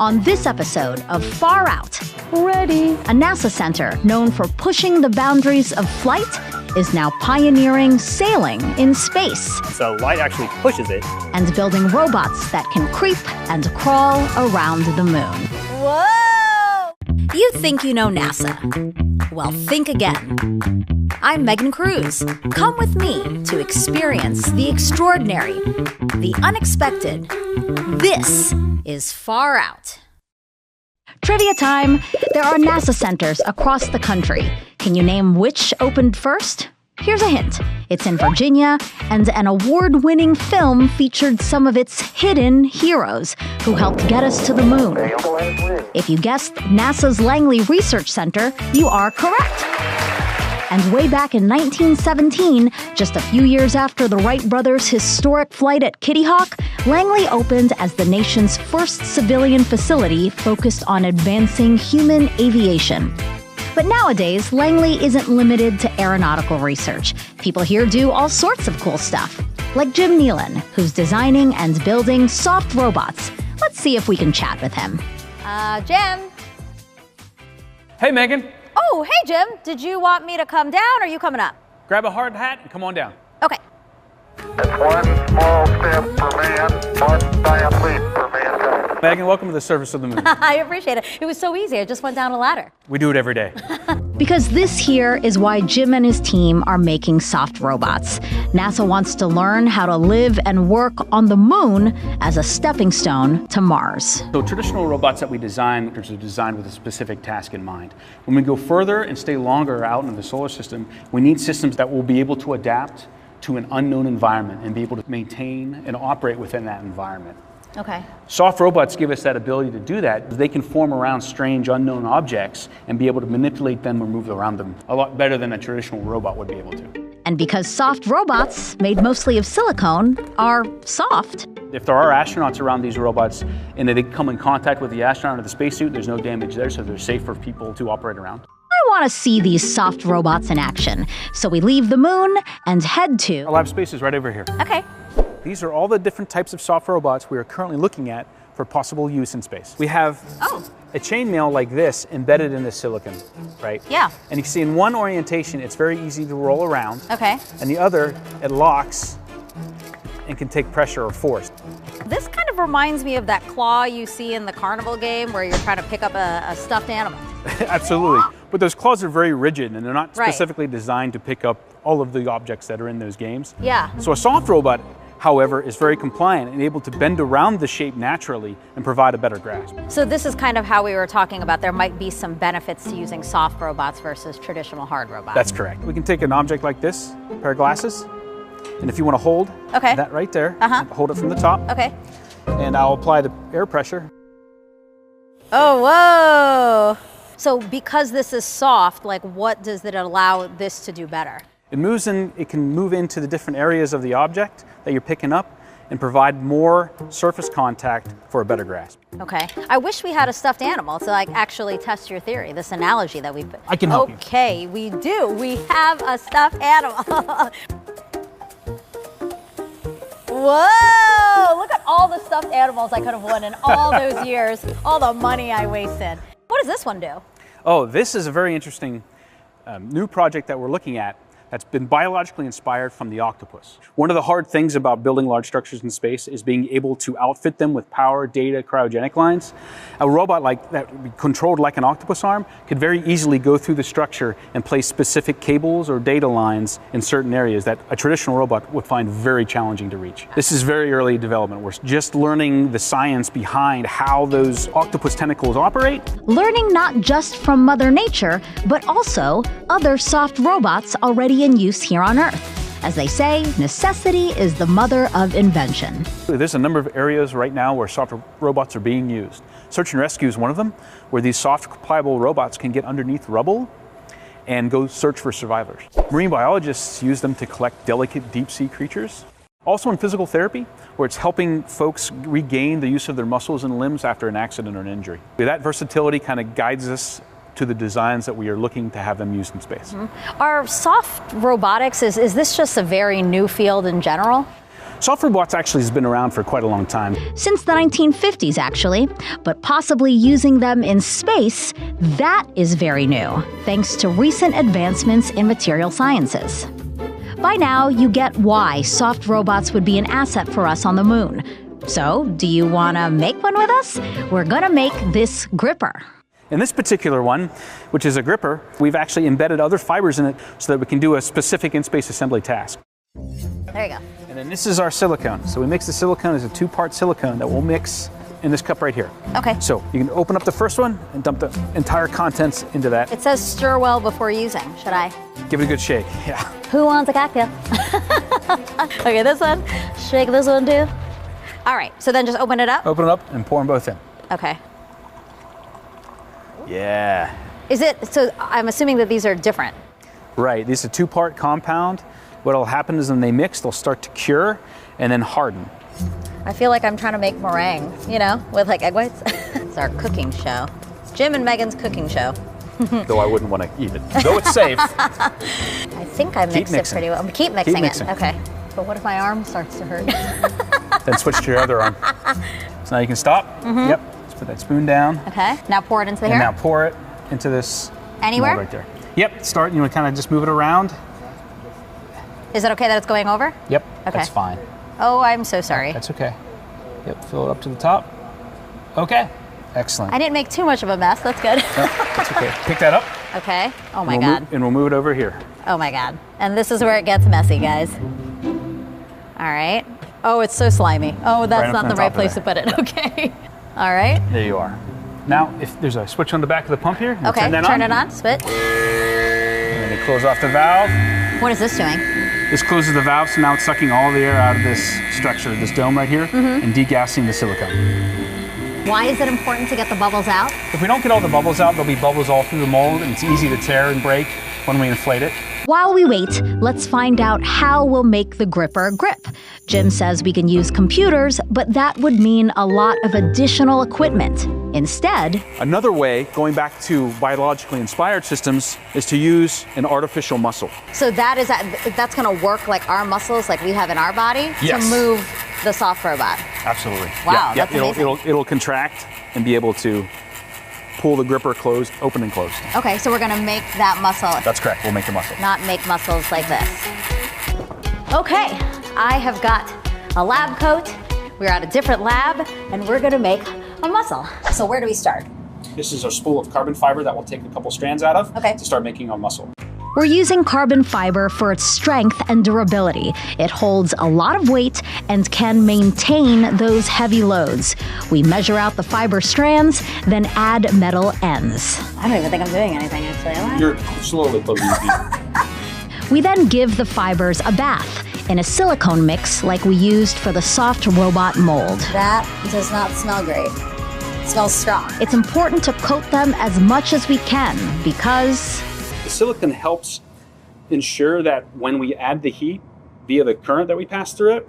On this episode of Far Out, a NASA center known for pushing the boundaries of flight is now pioneering sailing in space. So light actually pushes it. And building robots that can creep and crawl around the moon. Whoa! You think you know NASA? Well, think again. I'm Megan Cruz. Come with me to experience the extraordinary, the unexpected. This is Far Out. Trivia time! There are NASA centers across the country. Can you name which opened first? Here's a hint. It's in Virginia, and an award-winning film featured some of its hidden heroes who helped get us to the moon. If you guessed NASA's Langley Research Center, you are correct. And way back in 1917, just a few years after the Wright brothers' historic flight at Kitty Hawk, Langley opened as the nation's first civilian facility focused on advancing human aviation. But nowadays, Langley isn't limited to aeronautical research. People here do all sorts of cool stuff, like Jim Nealon, who's designing and building soft robots. Let's see if we can chat with him. Jim. Hey, Megan. Oh, hey, Jim. Did you want me to come down, or are you coming up? Grab a hard hat and come on down. Okay. It's one small step for man, one giant leap for mankind. Megan, welcome to the surface of the moon. I appreciate it. It was so easy. I just went down a ladder. We do it every day. Because this here is why Jim and his team are making soft robots. NASA wants to learn how to live and work on the moon as a stepping stone to Mars. So traditional robots that we design are designed with a specific task in mind. When we go further and stay longer out in the solar system, we need systems that will be able to adapt to an unknown environment and be able to maintain and operate within that environment. Okay. Soft robots give us that ability to do that. They can form around strange unknown objects and be able to manipulate them or move around them a lot better than a traditional robot would be able to. And because soft robots, made mostly of silicone, are soft. If there are astronauts around these robots and they come in contact with the astronaut or the spacesuit, there's no damage there, so they're safe for people to operate around. I want to see these soft robots in action. So we leave the moon and head to... Our lab space is right over here. Okay. These are all the different types of soft robots we are currently looking at for possible use in space. We have a chainmail like this embedded in the silicon, right? Yeah. And you can see in one orientation, it's very easy to roll around. Okay. And the other, it locks and can take pressure or force. This kind of reminds me of that claw you see in the carnival game where you're trying to pick up a stuffed animal. Absolutely. But those claws are very rigid and they're not Right. specifically designed to pick up all of the objects that are in those games. Yeah. So a soft robot, however, is very compliant and able to bend around the shape naturally and provide a better grasp. So this is kind of how we were talking about there might be some benefits to using soft robots versus traditional hard robots. That's correct. We can take an object like this, a pair of glasses, and if you want to hold that right there, hold it from the top, Okay. and I'll apply the air pressure. Oh, whoa. So because this is soft, like what does it allow this to do better? It can move into the different areas of the object that you're picking up and provide more surface contact for a better grasp. Okay. I wish we had a stuffed animal to like actually test your theory, this analogy that we put. I can help you. Okay, we do. We have a stuffed animal. Whoa! Look at all the stuffed animals I could have won in all those years, all the money I wasted. What does this one do? Oh, this is a very interesting new project that we're looking at that's been biologically inspired from the octopus. One of the hard things about building large structures in space is being able to outfit them with power, data, cryogenic lines. A robot like that, controlled like an octopus arm, could very easily go through the structure and place specific cables or data lines in certain areas that a traditional robot would find very challenging to reach. This is very early development. We're just learning the science behind how those octopus tentacles operate. Learning not just from Mother Nature, but also other soft robots already in use here on Earth. As they say, necessity is the mother of invention. There's a number of areas right now where soft robots are being used. Search and rescue is one of them, where these soft, pliable robots can get underneath rubble and go search for survivors. Marine biologists use them to collect delicate deep-sea creatures. Also in physical therapy, where it's helping folks regain the use of their muscles and limbs after an accident or an injury. That versatility kind of guides us to the designs that we are looking to have them used in space. Are soft robotics, is this just a very new field in general? Soft robots actually has been around for quite a long time. Since the 1950s, actually, but possibly using them in space, that is very new, thanks to recent advancements in material sciences. By now, you get why soft robots would be an asset for us on the moon. So, do you want to make one with us? We're gonna make this gripper. In this particular one, which is a gripper, we've actually embedded other fibers in it so that we can do a specific in-space assembly task. There you go. And then this is our silicone. So we mix the silicone as a two-part silicone that we'll mix in this cup right here. Okay. So you can open up the first one and dump the entire contents into that. It says stir well before using. Should I? Give it a good shake, yeah. Who wants a cocktail? Okay, this one. Shake this one too. All right, so then just open it up? Open it up and pour them both in. Okay. Yeah. Is it, so I'm assuming that these are different. Right, this is a two-part compound. What'll happen is when they mix, they'll start to cure and then harden. I feel like I'm trying to make meringue, you know, with like egg whites. It's our cooking show. Jim and Megan's cooking show. Though I wouldn't want to eat it. Though it's safe. I think I mixed it pretty well. Keep mixing mixing. it. Okay. But what if my arm starts to hurt? Then switch to your other arm. So now you can stop. Yep. Let's put that spoon down. Okay. Now pour it into And here. now pour it into this Anywhere? mold right there. Yep. Start, you know, kind of just move it around. Is it okay that it's going over? Yep. Okay. That's fine. Oh, I'm so sorry. That's okay. Yep. Fill it up to the top. Okay. Excellent. I didn't make too much of a mess. That's good. No, that's okay. Pick that up. Okay. Oh my and God. and we'll move it over here. Oh my God. And this is where it gets messy, guys. All right. Oh, it's so slimy. Oh, that's Right up not on the top right of place to there. put it. Okay. All right. There you are. Now, if there's a switch on the back of the pump here, you Okay. turn that Turn on. it on. Switch. And then you close off the valve. What is this doing? This closes the valve, so now it's sucking all the air out of this structure, this dome right here, and degassing the silicone. Why is it important to get the bubbles out? If we don't get all the bubbles out, there'll be bubbles all through the mold, and it's easy to tear and break when we inflate it. While we wait, let's find out how we'll make the gripper grip. Jim says we can use computers, but that would mean a lot of additional equipment. Instead, Another way, going back to biologically inspired systems, is to use an artificial muscle. So that's going to work like our muscles, like we have in our body, Yes. to move the soft robot. Absolutely. Wow, Yep, that's amazing. It'll contract and be able to pull the gripper closed, open and closed. Okay, so we're going to make that muscle, That's correct. We'll make the muscle. not make muscles like this. Okay, I have got a lab coat. We're at a different lab, and we're going to make a muscle. So where do we start? This is a spool of carbon fiber that we'll take a couple strands out of Okay. to start making our muscle. we're using carbon fiber for its strength and durability. It holds a lot of weight and can maintain those heavy loads. We measure out the fiber strands, then add metal ends. I don't even think I'm doing anything, actually, am I? You're slowly believing. We then give the fibers a bath in a silicone mix like we used for the soft robot mold. That does not smell great. It smells strong. It's important to coat them as much as we can because The silicon helps ensure that when we add the heat via the current that we pass through it,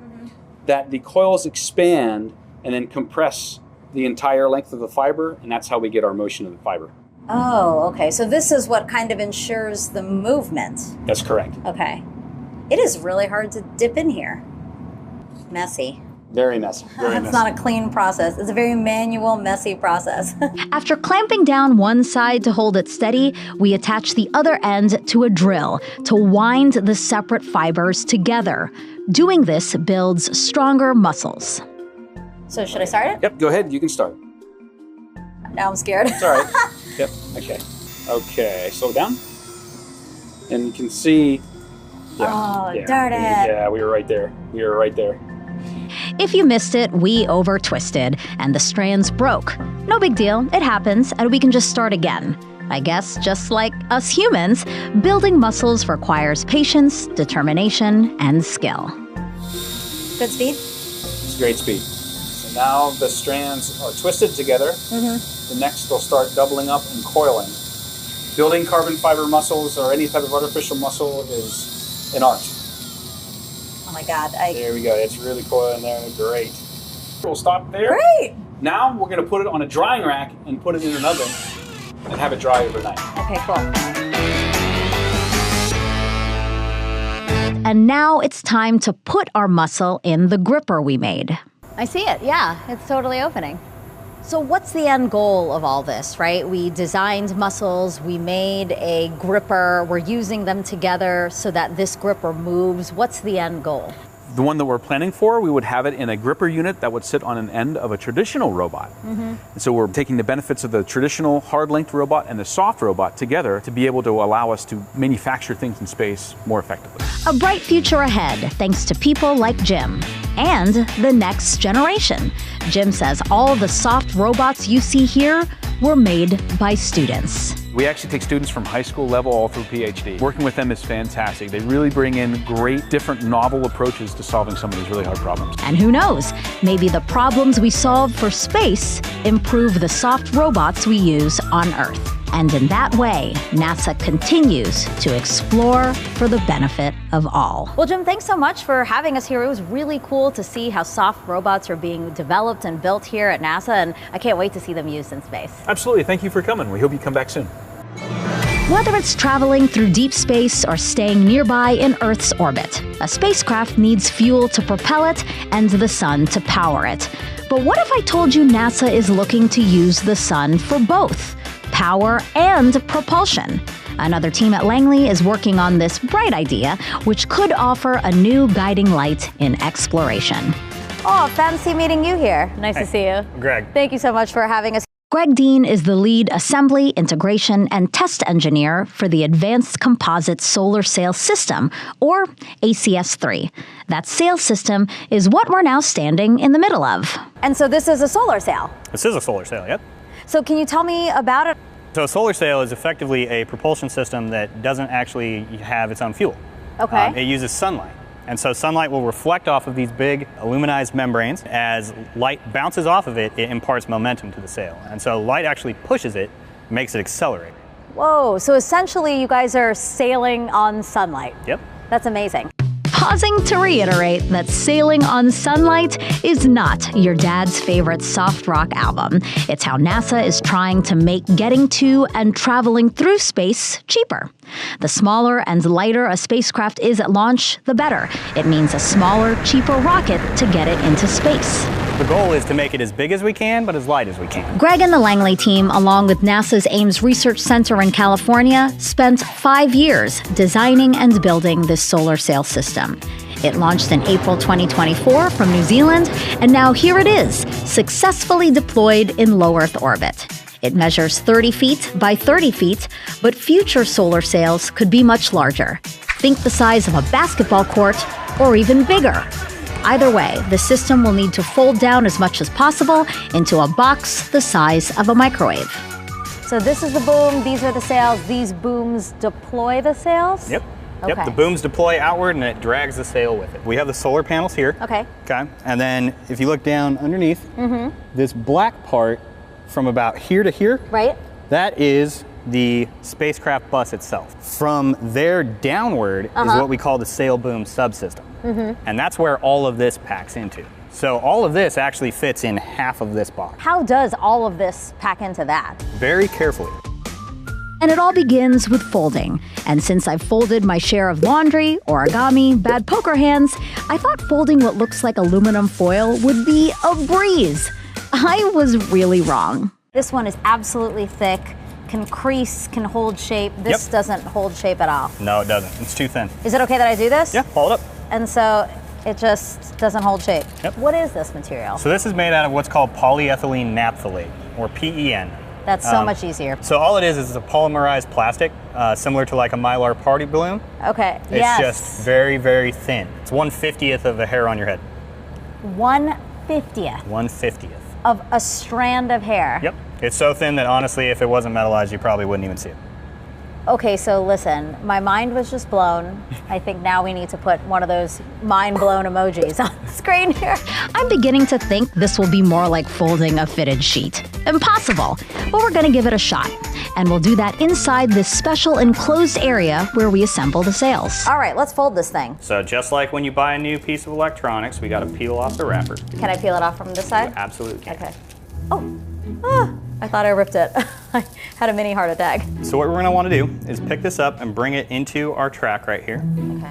that the coils expand and then compress the entire length of the fiber, and that's how we get our motion of the fiber. Oh, okay. So this is what kind of ensures the movement. That's correct. Okay. It is really hard to dip in here. Messy. Very messy. Very It's messy. not a clean process. It's a very manual, messy process. after clamping down one side to hold it steady, we attach the other end to a drill to wind the separate fibers together. Doing this builds stronger muscles. So should I start it? Yep, go ahead. You can start. Now I'm scared. It's all right. Yep, okay. Okay, slow down. And you can see... Oh, darn it. Yeah, we were right there. We were right there. If you missed it, we over-twisted and the strands broke. No big deal, it happens, and we can just start again. I guess just like us humans, building muscles requires patience, determination, and skill. Good speed? It's great speed. So now the strands are twisted together. The next they'll start doubling up and coiling. Building carbon fiber muscles or any type of artificial muscle is an art. Oh my God. There we go. It's really coiling there. Great. We'll stop there. Great. Now we're going to put it on a drying rack and put it in an oven and have it dry overnight. Okay, cool. And now it's time to put our muscle in the gripper we made. I see it, yeah, it's totally opening. So what's the end goal of all this, right? We designed muscles, we made a gripper, we're using them together so that this gripper moves. What's the end goal? The one that we're planning for, we would have it in a gripper unit that would sit on an end of a traditional robot. And so we're taking the benefits of the traditional hard-linked robot and the soft robot together to be able to allow us to manufacture things in space more effectively. A bright future ahead, thanks to people like Jim. And the next generation. Jim says all the soft robots you see here were made by students. We actually take students from high school level all through PhD. Working with them is fantastic. They really bring in great, different, novel approaches to solving some of these really hard problems. And who knows, maybe the problems we solve for space improve the soft robots we use on Earth. And in that way, NASA continues to explore for the benefit of all. Well, Jim, thanks so much for having us here. It was really cool to see how soft robots are being developed and built here at NASA, and I can't wait to see them used in space. Absolutely. Thank you for coming. We hope you come back soon. Whether it's traveling through deep space or staying nearby in Earth's orbit, a spacecraft needs fuel to propel it and the sun to power it. But what if I told you NASA is looking to use the sun for both power and propulsion? Another team at Langley is working on this bright idea, which could offer a new guiding light in exploration. Oh, fancy meeting you here. Nice to see you. Greg. Thank you so much for having us. Greg Dean is the lead assembly, integration, and test engineer for the Advanced Composite Solar Sail System, or ACS-3. That sail system is what we're now standing in the middle of. And so this is a solar sail. This is a solar sail, yep. So can you tell me about it? So a solar sail is effectively a propulsion system that doesn't actually have its own fuel. Okay. It uses sunlight. And so sunlight will reflect off of these big aluminized membranes. As light bounces off of it, it imparts momentum to the sail. And so light actually pushes it, makes it accelerate. Whoa, so essentially you guys are sailing on sunlight. Yep. That's amazing. Pausing to reiterate that Sailing on Sunlight is not your dad's favorite soft rock album. It's how NASA is trying to make getting to and traveling through space cheaper. The smaller and lighter a spacecraft is at launch, the better. It means a smaller, cheaper rocket to get it into space. The goal is to make it as big as we can, but as light as we can. Greg and the Langley team, along with NASA's Ames Research Center in California, spent 5 years designing and building this solar sail system. It launched in April 2024 from New Zealand, and now here it is, successfully deployed in low Earth orbit. It measures 30 feet by 30 feet, but future solar sails could be much larger. Think the size of a basketball court, or even bigger. Either way, the system will need to fold down as much as possible into a box the size of a microwave. So this is the boom, these are the sails, these booms deploy the sails? Yep. Okay. Yep, the booms deploy outward and it drags the sail with it. We have the solar panels here. Okay. Okay. And then if you look down underneath, this black part from about here to here, Right? that is the spacecraft bus itself. From there downward is what we call the sail boom subsystem. And that's where all of this packs into. So all of this actually fits in half of this box. How does all of this pack into that? Very carefully. And it all begins with folding. And since I've folded my share of laundry, origami, bad poker hands, I thought folding what looks like aluminum foil would be a breeze. I was really wrong. This one is absolutely thick, can crease, can hold shape. This doesn't hold shape at all. No, it doesn't. It's too thin. Is it okay that I do this? Yeah, hold it up. And so it just doesn't hold shape. Yep. What is this material? So this is made out of what's called polyethylene naphthalate, or PEN. That's so much easier. So all it is a polymerized plastic, similar to like a Mylar party balloon. Okay, It's just very, very thin. It's 1/50th of a hair on your head. 1/50th 1/50th. of a strand of hair. Yep. It's so thin that honestly, if it wasn't metallized, you probably wouldn't even see it. Okay, so listen, my mind was just blown. I think now we need to put one of those mind-blown emojis on the screen here. I'm beginning to think this will be more like folding a fitted sheet. Impossible, but we're gonna give it a shot. And we'll do that inside this special enclosed area where we assemble the sails. All right, let's fold this thing. So just like when you buy a new piece of electronics, we got to peel off the wrapper. Can I peel it off from this side? Absolutely can. Okay. Oh, I thought I ripped it. I had a mini heart attack. So what we're going to want to do is pick this up and bring it into our track right here. Okay.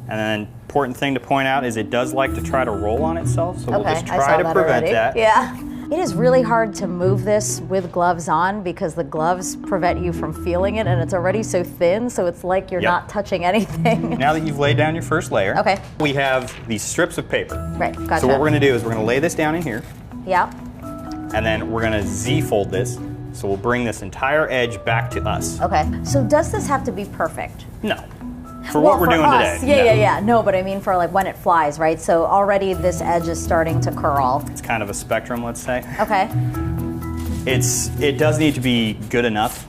And then important thing to point out is it does like to try to roll on itself, so we'll Okay, just I try saw to that prevent already. that. Yeah. It is really hard to move this with gloves on because the gloves prevent you from feeling it, and it's already so thin, so it's like you're Yep. not touching anything. Now that you've laid down your first layer, Okay. we have these strips of paper. Right, gotcha. So what we're gonna do is we're gonna lay this down in here, Yeah. and then we're gonna Z-fold this, so we'll bring this entire edge back to us. Okay. So does this have to be perfect? No. For what we're for doing us. today. Yeah. No, but I mean for like when it flies, right? So already this edge is starting to curl. It's kind of a spectrum, let's say. Okay. It does need to be good enough.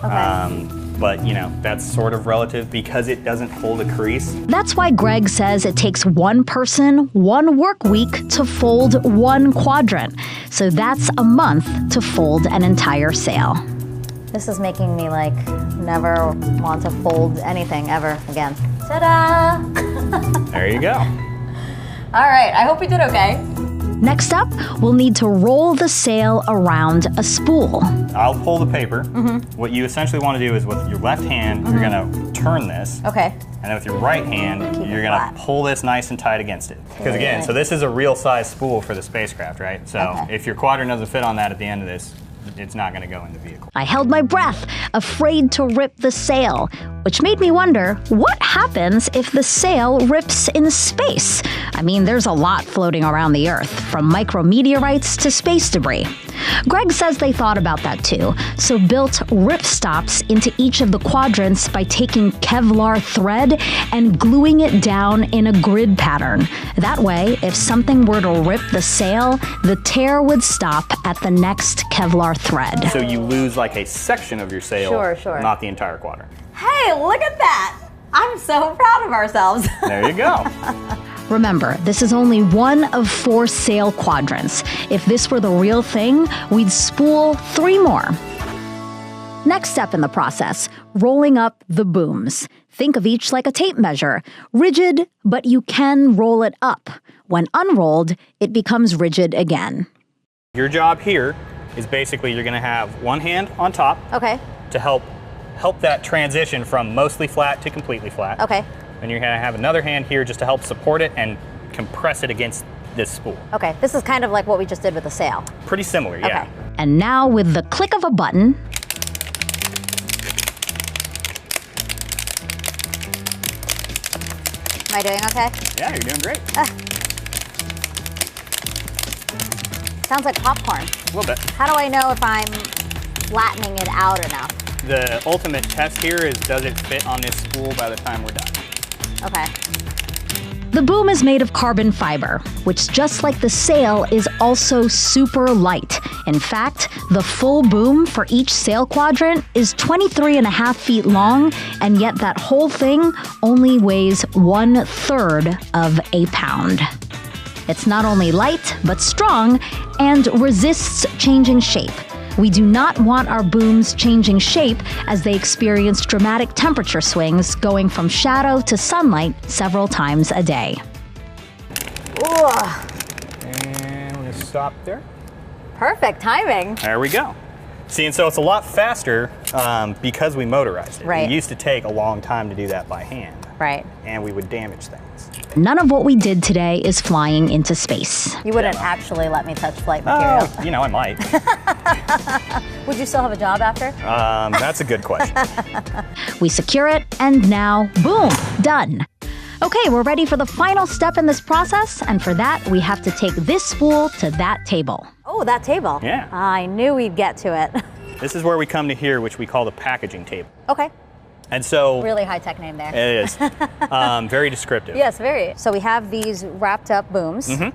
Okay. But you know, that's sort of relative because it doesn't hold a crease. That's why Greg says it takes one person, 1 work week to fold 1 quadrant. So that's a month to fold an entire sail. This is making me like never want to fold anything ever again. Ta-da! There you go. All right, I hope we did okay. Next up, we'll need to roll the sail around a spool. I'll pull the paper. Mm-hmm. What you essentially want to do is with your left hand, you're gonna turn this. Okay. And then with your right hand, Keep it you're gonna flat. pull this nice and tight against it. Because again, Okay. so this is a real size spool for the spacecraft, right? So Okay. if your quadrant doesn't fit on that at the end of this, it's not gonna go in the vehicle. I held my breath, afraid to rip the sail, which made me wonder what happens if the sail rips in space? I mean, there's a lot floating around the Earth, from micrometeorites to space debris. Greg says they thought about that too, so built rip stops into each of the quadrants by taking Kevlar thread and gluing it down in a grid pattern. That way, if something were to rip the sail, the tear would stop at the next Kevlar thread. So you lose like a section of your sail, Sure. not the entire quadrant. Hey, look at that! I'm so proud of ourselves. There you go. Remember, this is only one of 4 sail quadrants. If this were the real thing, we'd spool 3 more. Next step in the process, rolling up the booms. Think of each like a tape measure. Rigid, but you can roll it up. When unrolled, it becomes rigid again. Your job here is basically you're gonna have one hand on top Okay. to help that transition from mostly flat to completely flat. Okay. And you're gonna have another hand here just to help support it and compress it against this spool. Okay. This is kind of like what we just did with the sail. Pretty similar, yeah. Okay. And now with the click of a button, Am I doing okay? Yeah, you're doing great. Sounds like popcorn. A little bit. How do I know if I'm flattening it out enough? The ultimate test here is does it fit on this spool by the time we're done? Okay. the boom is made of carbon fiber, which just like the sail is also super light. In fact, the full boom for each sail quadrant is 23.5 feet long, and yet that whole thing only weighs 1/3 of a pound. It's not only light, but strong, and resists changing shape. We do not want our booms changing shape as they experience dramatic temperature swings going from shadow to sunlight several times a day. Ugh. And we're gonna stop there. Perfect timing. There we go. See, and so it's a lot faster because we motorized it. Right. It used to take a long time to do that by hand. Right. And we would damage things. None of what we did today is flying into space. You wouldn't actually let me touch flight material. Oh, you know, I might. Would you still have a job after? That's a good question. We secure it, and now, boom, done. Okay, we're ready for the final step in this process, and for that, we have to take this spool to that table. Oh, that table. Yeah. I knew we'd get to it. This is where we come to here, which we call the packaging table. Okay. And so Really high-tech name there. it is very descriptive. Yes, very. So we have these wrapped up booms. Mm-hmm.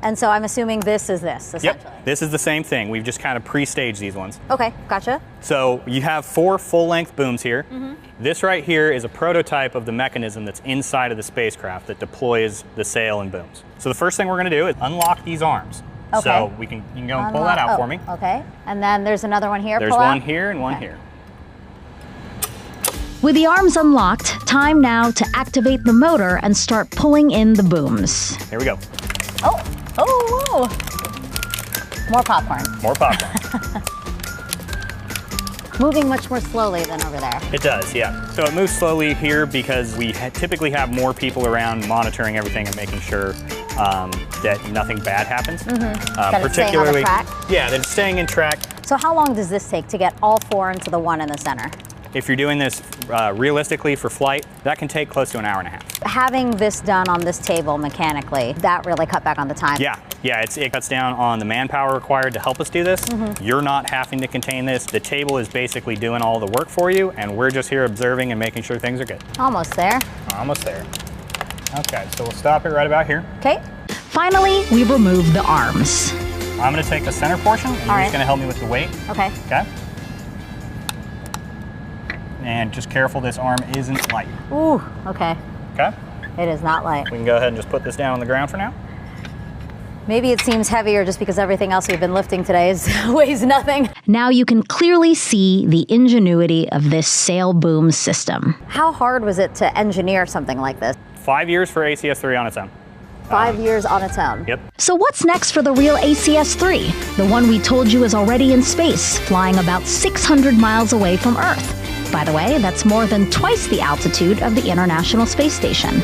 And so I'm assuming this is this, essentially. Yep. This is the same thing. We've just kind of pre-staged these ones. Okay, gotcha. So you have 4 full-length booms here. Mm-hmm. This right here is a prototype of the mechanism that's inside of the spacecraft that deploys the sail and booms. So the first thing we're going to do is unlock these arms. Okay. So you can go and pull that out for me. Okay. And then there's another one here. There's pull one out? here and one Okay. here. With the arms unlocked, time now to activate the motor and start pulling in the booms. Here we go. Oh, whoa. More popcorn. More popcorn. moving much more slowly than over there. It does, yeah. So it moves slowly here because we typically have more people around monitoring everything and making sure that nothing bad happens. That it's staying on the track? Yeah, that it's staying in track. So how long does this take to get all 4 into the one in the center? If you're doing this realistically for flight, that can take close to an hour and a half. Having this done on this table mechanically, that really cut back on the time. Yeah, it cuts down on the manpower required to help us do this. You're not having to contain this. The table is basically doing all the work for you, and we're just here observing and making sure things are good. Almost there. Almost there. Okay, so we'll stop it right about here. Okay. Finally, we remove the arms. I'm gonna take the center portion, and you're just gonna help me with the weight. Okay. Okay. And just careful, this arm isn't light. Ooh, okay. Okay. It is not light. We can go ahead and just put this down on the ground for now. Maybe it seems heavier just because everything else we've been lifting today weighs nothing. Now you can clearly see the ingenuity of this sail boom system. How hard was it to engineer something like this? 5 years for ACS-3 on its own. 5 years on its own. Yep. So what's next for the real ACS-3? The one we told you is already in space, flying about 600 miles away from Earth. By the way, that's more than twice the altitude of the International Space Station.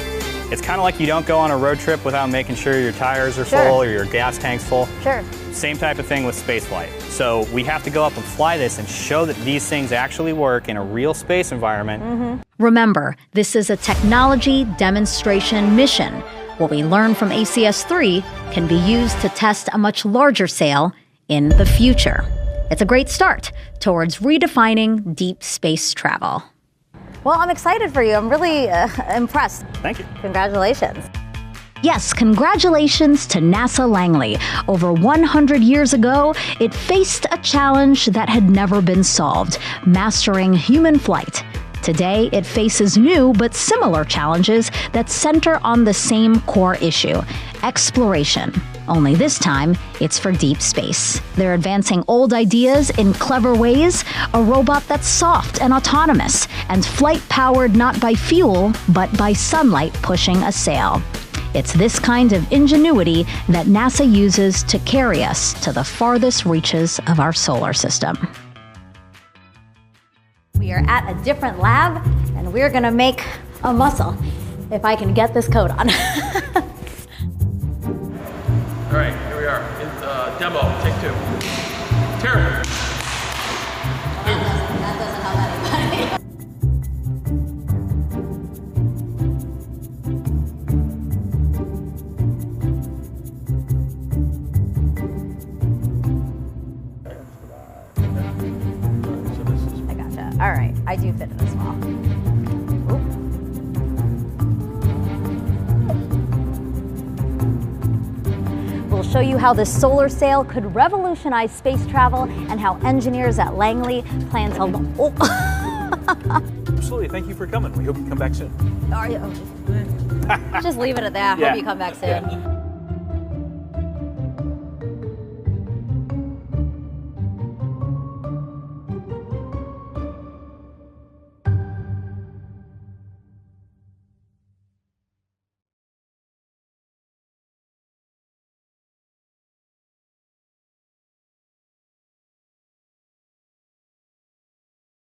It's kind of like you don't go on a road trip without making sure your tires are full or your gas tank's full. Sure. Same type of thing with spaceflight. So we have to go up and fly this and show that these things actually work in a real space environment. Remember, this is a technology demonstration mission. What we learn from ACS-3 can be used to test a much larger sail in the future. It's a great start towards redefining deep space travel. Well, I'm excited for you. I'm really impressed. Thank you. Congratulations. Yes, congratulations to NASA Langley. Over 100 years ago, it faced a challenge that had never been solved, mastering human flight. Today, it faces new but similar challenges that center on the same core issue: exploration. Only this time, it's for deep space. They're advancing old ideas in clever ways, a robot that's soft and autonomous, and flight powered not by fuel, but by sunlight pushing a sail. It's this kind of ingenuity that NASA uses to carry us to the farthest reaches of our solar system. We are at a different lab, and we're gonna make a muscle, if I can get this coat on. All right, here we are. Demo, take 2. Terry. That doesn't help anybody. I gotcha. All right, I do fit in a small. We'll show you how this solar sail could revolutionize space travel and how engineers at Langley plan to... Absolutely. Thank you for coming. We hope you come back soon. Just leave it at that. Yeah. Hope you come back soon. Yeah.